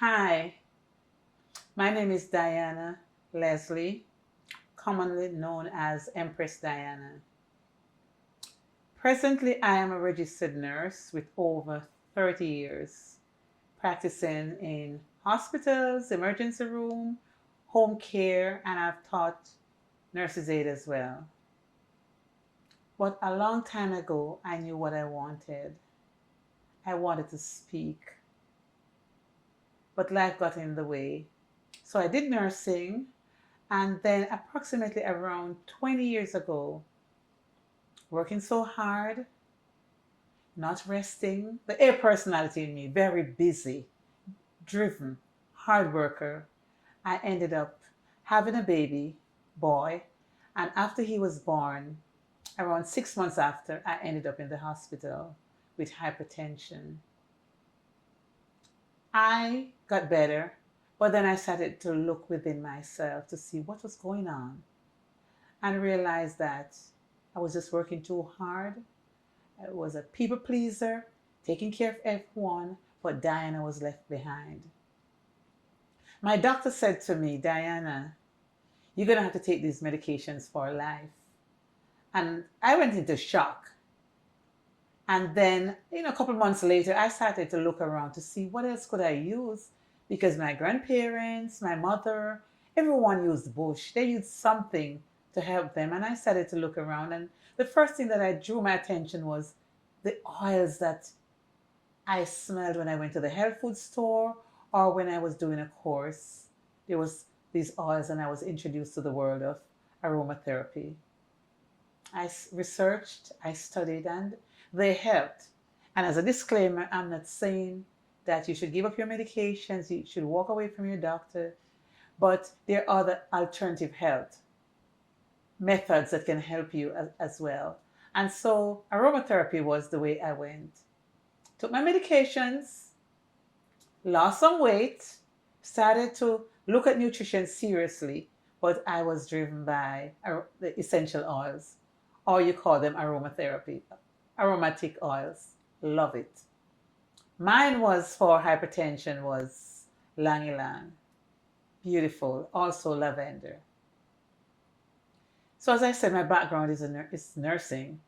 Hi, my name is Diana Leslie, commonly known as Empress Diana. Presently, I am a registered nurse with over 30 years, practicing in hospitals, emergency room, home care, and I've taught nurses aid as well. But a long time ago, I knew what I wanted. I wanted to speak, but life got in the way. So I did nursing. And then, approximately around 20 years ago, working so hard, not resting, the A personality in me, very busy, driven, hard worker, I ended up having a baby boy. And after he was born, around 6 months after, I ended up in the hospital with hypertension. I got better, but then I started to look within myself to see what was going on and realized that I was just working too hard. I was a people pleaser, taking care of everyone, but Diana was left behind. My doctor said to me, Diana, you're going to have to take these medications for life. And I went into shock. And then, a couple months later, I started to look around to see what else could I use because my grandparents, my mother, everyone used bush. They used something to help them. And I started to look around. And the first thing that I drew my attention was the oils that I smelled when I went to the health food store or when I was doing a course. There was these oils and I was introduced to the world of aromatherapy. I researched, I studied, and they helped. And as a disclaimer, I'm not saying that you should give up your medications, you should walk away from your doctor, but there are other alternative health methods that can help you as well. And so aromatherapy was the way I went. Took my medications, lost some weight, started to look at nutrition seriously, but I was driven by the essential oils, or you call them aromatherapy, aromatic oils. Love it. Mine was for hypertension was lang ylang, beautiful, also lavender. So as I said, my background is nursing,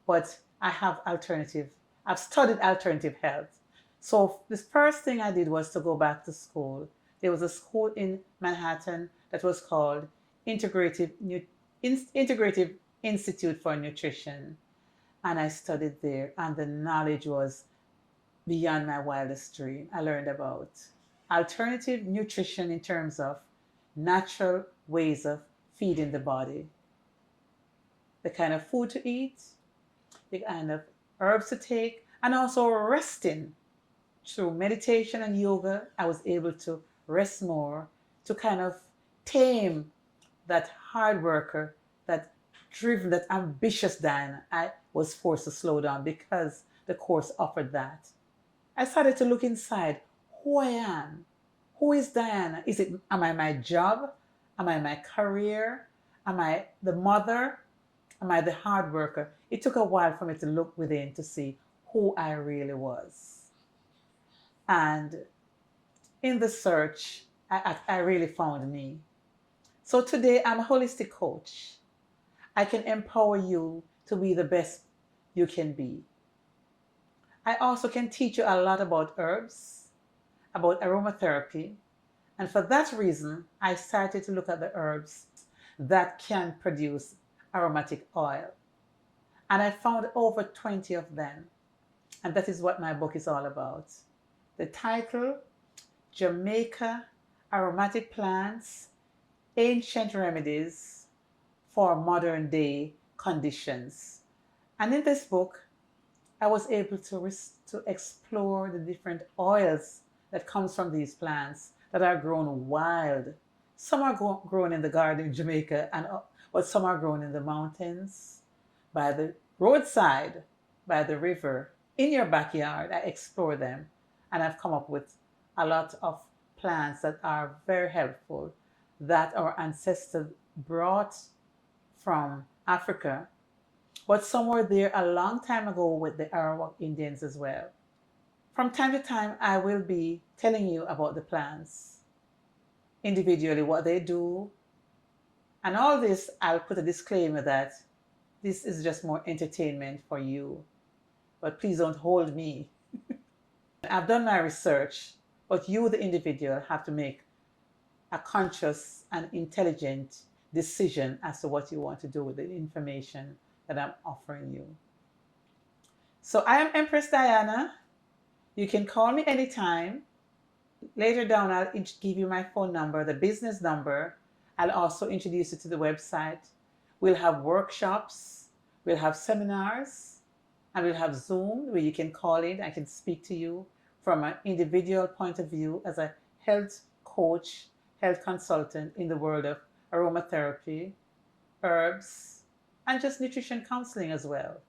but I have alternative. I've studied alternative health. So the first thing I did was to go back to school. There was a school in Manhattan that was called Integrative Institute for Nutrition, and I studied there, and the knowledge was beyond my wildest dream. I learned about alternative nutrition in terms of natural ways of feeding the body, the kind of food to eat, the kind of herbs to take, and also resting. Through meditation and yoga, I was able to rest more to kind of tame that hard worker, that driven, that ambitious Diana. I was forced to slow down because the course offered that. I started to look inside who I am. Who is Diana? Am I my job? Am I my career? Am I the mother? Am I the hard worker? It took a while for me to look within to see who I really was. And in the search, I really found me. So today I'm a holistic coach. I can empower you to be the best you can be. I also can teach you a lot about herbs, about aromatherapy. And for that reason, I started to look at the herbs that can produce aromatic oil. And I found over 20 of them. And that is what my book is all about. The title, Jamaica Aromatic Plants, Ancient Remedies for Modern Day Conditions. And in this book, I was able to explore the different oils that comes from these plants that are grown wild. Some are grown in the garden in Jamaica, but some are grown in the mountains, by the roadside, by the river, in your backyard. I explore them, and I've come up with a lot of plants that are very helpful that our ancestors brought from Africa, but some were there a long time ago with the Arawak Indians as well. From time to time, I will be telling you about the plants, individually, what they do. And all this, I'll put a disclaimer that this is just more entertainment for you. But please don't hold me. I've done my research, but you, the individual, have to make a conscious and intelligent decision as to what you want to do with the information that I'm offering you. So I am Empress Diana. You can call me anytime. Later down, I'll give you my phone number, the business number. I'll also introduce you to the website. We'll have workshops, we'll have seminars, and we'll have Zoom where you can call in. I can speak to you from an individual point of view as a health coach, health consultant in the world of aromatherapy, herbs, and just nutrition counseling as well.